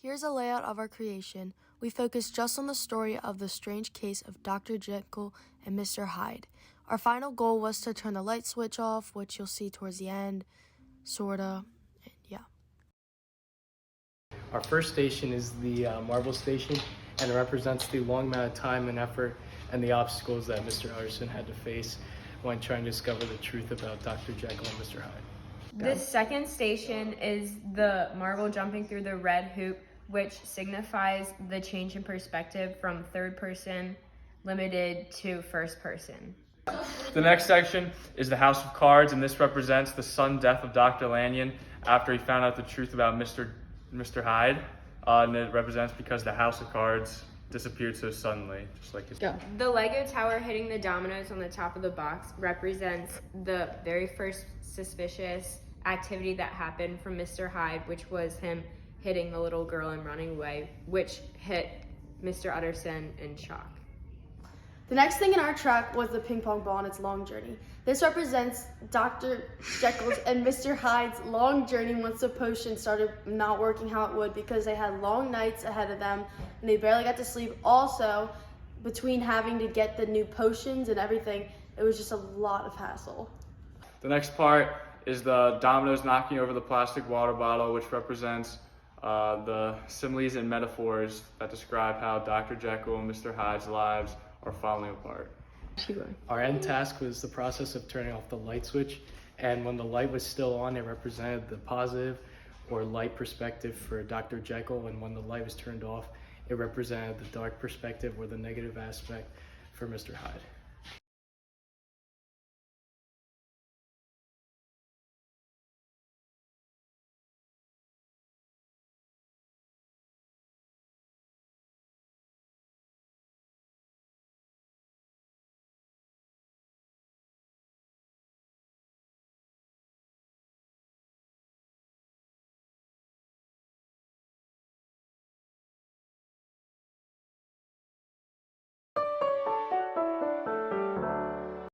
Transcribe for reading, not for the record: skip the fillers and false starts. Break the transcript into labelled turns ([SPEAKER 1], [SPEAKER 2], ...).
[SPEAKER 1] Here's a layout of our creation. We focus just on the story of the strange case of Dr. Jekyll and Mr. Hyde. Our final goal was to turn the light switch off, which you'll see towards the end, sorta, and yeah.
[SPEAKER 2] Our first station is the marble station, and it represents the long amount of time and effort and the obstacles that Mr. Utterson had to face when trying to discover the truth about Dr. Jekyll and Mr. Hyde.
[SPEAKER 3] The second station is the marble jumping through the red hoop, which signifies the change in perspective from third person limited to first person.
[SPEAKER 4] The next section is the House of Cards, and this represents the sudden death of Dr. Lanyon after he found out the truth about Mr. Hyde, and it represents because the House of Cards disappeared so suddenly, just like his.
[SPEAKER 3] The Lego tower hitting the dominoes on the top of the box represents the very first suspicious activity that happened from Mr. Hyde, which was him hitting the little girl and running away, which hit Mr. Utterson in shock.
[SPEAKER 1] The next thing in our track was the ping pong ball on its long journey. This represents Dr. Jekyll's and Mr. Hyde's long journey once the potion started not working how it would, because they had long nights ahead of them and they barely got to sleep. Also, between having to get the new potions and everything, it was just a lot of hassle.
[SPEAKER 4] The next part is the dominoes knocking over the plastic water bottle, which represents the similes and metaphors that describe how Dr. Jekyll and Mr. Hyde's lives are falling apart.
[SPEAKER 2] Our end task was the process of turning off the light switch, and when the light was still on, it represented the positive or light perspective for Dr. Jekyll, and when the light was turned off, it represented the dark perspective or the negative aspect for Mr. Hyde.